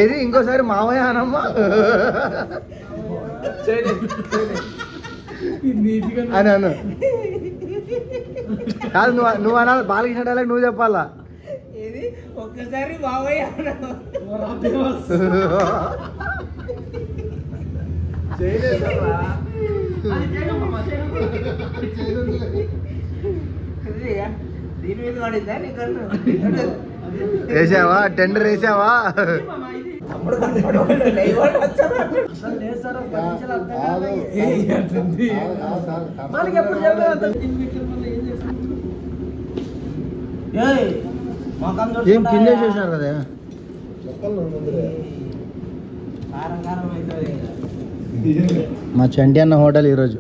ఏది ఇంకోసారి మావయ్య అనమ్మా అని అను. కాదు నువ్వు అనాలి, బాలకృష్ణ డైలాగ్ నువ్వు చెప్పాలా. ఒక్కసారి మావయ్య దీని మీద పడిందా నీకు? వేసావా టెండర్ వేసావా? ఏం కింద చేసినారు కదా. మా చంటి అన్న హోటల్ ఈరోజు.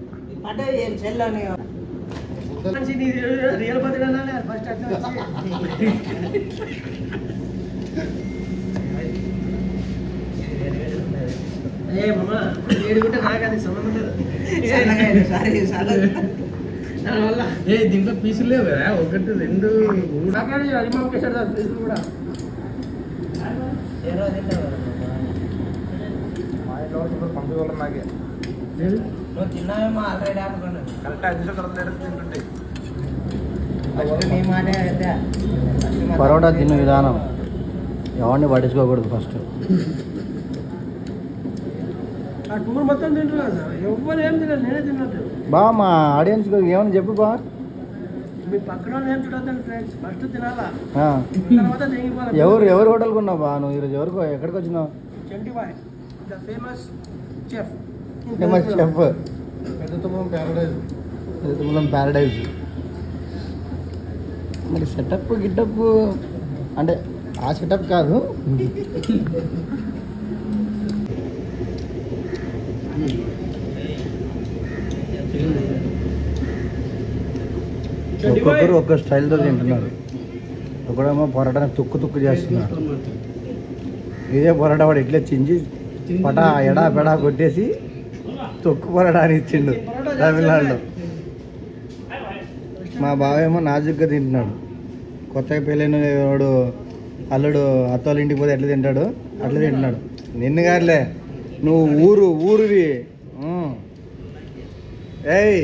దీంట్లో పీసులు లేవు కదా, 1 2 పీసులు కూడా. తిన్నామేమో ఆల్రెడీ అనుకున్నాను. పరోటా తిన్న విధానం ఎవరిని పట్టించుకోకూడదు. ఫస్ట్ టూర్ మొత్తం తింటున్నారు సార్, ఎవరు ఏం తిన్నారు, నేనే తిన్నట్టు. బా మా ఆడియన్స్ ఏమని చెప్పు బా. మీ పక్కన ఏం చూడొద్దండి ఫ్రెండ్స్, ఫస్ట్ తినాలా, తర్వాత తెగిపోవాలి. ఎవరు హోటల్కి ఉన్నావు బా నువ్వు ఈరోజు? ఎక్కడికి వచ్చినావు? చంటిబాయ్ ద ఫేమస్ చెఫ్. పెద్దతుమ్మలం ప్యారడైజ్. మరి సెటప్ గిటప్ అంటే ఆ సెటప్ కాదు. ఒక్కొక్కరు ఒక్క స్టైల్తో తింటున్నారు. ఒకడేమో పొరాటాని తుక్కు చేస్తున్నారు. ఇదే పొరాటా వాడు ఇట్లే చించి పటా ఎడా పెడా కొట్టేసి తొక్కు పొరాటా అని ఇచ్చిండు తమిళనాడులో. మా బావేమో నాజుగ్గా తింటున్నాడు. కొత్తగా పెళ్ళైన వాడు అల్లుడు అత్తోళ్ళ ఇంటికి పోతే ఎట్లా తింటాడు అట్లా తింటున్నాడు. నిన్ను కాదులే, నువ్వు ఊరువి. ఏయ్